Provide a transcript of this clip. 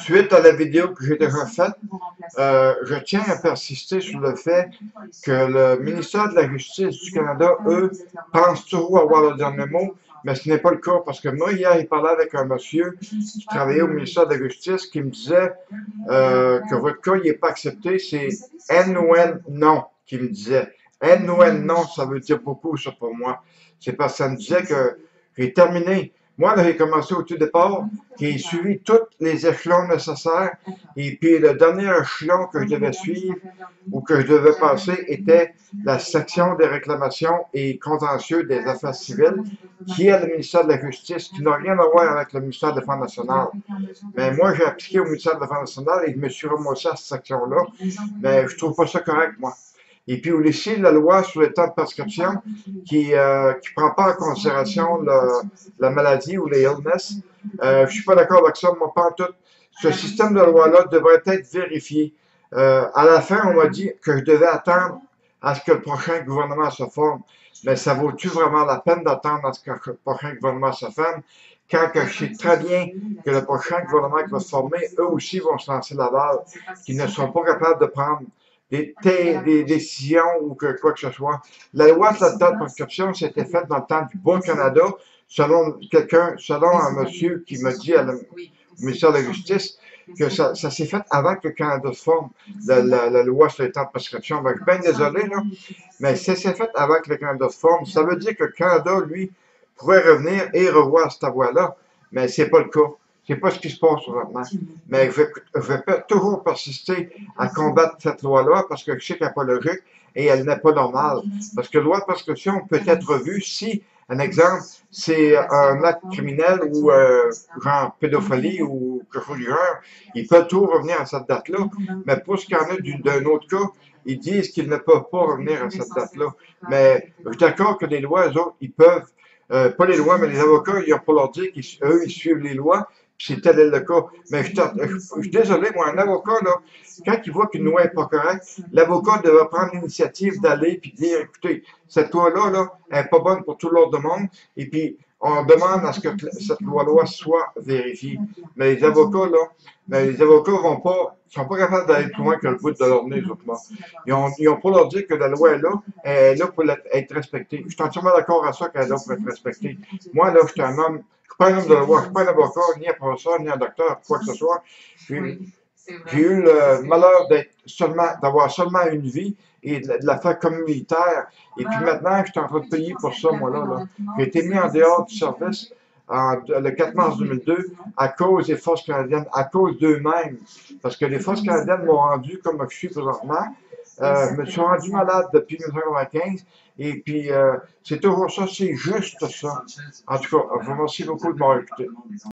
Suite à la vidéo que j'ai déjà faite, je tiens à persister sur le fait que le ministère de la Justice du Canada, eux, pensent toujours avoir le dernier mot, mais ce n'est pas le cas, parce que moi, hier, il parlait avec un monsieur qui travaillait au ministère de la Justice qui me disait que votre cas, il n'est pas accepté, c'est N-O-N non qui me disait. N-O-N non, ça veut dire beaucoup, ça, pour moi. C'est parce que ça me disait que j'ai terminé. Moi, j'ai commencé au tout départ, j'ai suivi tous les échelons nécessaires, et puis le dernier échelon que je devais suivre ou que je devais passer était la section des réclamations et contentieux des affaires civiles, qui est le ministère de la Justice, qui n'a rien à voir avec le ministère de la Défense nationale. Mais moi, j'ai appliqué au ministère de la Défense nationale et je me suis remonté à cette section-là, mais je trouve pas ça correct, moi. Et puis aussi, la loi sur le temps de prescription qui prend pas en considération la maladie ou les illness. Je suis pas d'accord avec ça, moi, pas en tout. Ce système de loi-là devrait être vérifié. À la fin, on m'a dit que je devais attendre à ce que le prochain gouvernement se forme. Mais ça vaut-tu vraiment la peine d'attendre à ce que le prochain gouvernement se forme, quand que je sais très bien que le prochain gouvernement qui va se former, eux aussi vont se lancer la balle, qu'ils ne sont pas capables de prendre des décisions ou quoi que ce soit. La loi de la date de prescription, c'était faite dans le temps du Bas-Canada, selon un monsieur qui m'a dit au ministère de la Justice que ça s'est fait avant que le Canada se forme, la loi sur les temps de prescription. Ben, je suis bien désolé, là, mais ça s'est fait avant que le Canada se forme. Ça veut dire que le Canada, lui, pourrait revenir et revoir cette voie-là, mais c'est pas le cas. C'est pas ce qui se passe présentement. Mais je vais toujours persister à combattre cette loi-là parce que je sais qu'elle n'est pas logique et elle n'est pas normale. Parce que la loi de prescription peut être revue si, un exemple, c'est un acte criminel ou genre pédophilie ou quelque chose du genre, ils peuvent tout revenir à cette date-là. Mais pour ce qu'il y en a d'un autre cas, ils disent qu'ils ne peuvent pas revenir à cette date-là. Mais je suis d'accord que les lois, eux autres, ils peuvent, pas les lois, mais les avocats, ils n'ont pas leur dire qu'eux, ils suivent les lois, puis c'est tel est le cas. Mais je suis désolé, moi, un avocat, là, quand il voit qu'une loi n'est pas correcte, l'avocat devrait prendre l'initiative d'aller et dire, écoutez, cette loi-là, là, elle n'est pas bonne pour tout l'ordre du monde, et puis on demande à ce que cette loi-là soit vérifiée. Mais les avocats, là, les avocats sont pas capables d'aller plus loin que le bout de leur nez, autrement. Ils ont pas leur dire que la loi elle est là pour être respectée. Je suis entièrement d'accord à ça qu'elle est là pour être respectée. Moi, là, je suis un homme, je suis pas un homme de loi, je suis pas un avocat, ni un professeur, ni un docteur, quoi que ce soit. J'ai eu le malheur d'avoir seulement une vie et de la faire communautaire. Et puis maintenant, je suis en train de payer pour ça, moi, là. J'ai été mis en dehors du service le 4 mars 2002 à cause des forces canadiennes, à cause d'eux-mêmes. Parce que les forces canadiennes m'ont rendu comme je suis présentement. Je me suis rendu malade depuis 1995. Et puis, c'est toujours ça, c'est juste ça. En tout cas, je vous remercie beaucoup de m'avoir écouté.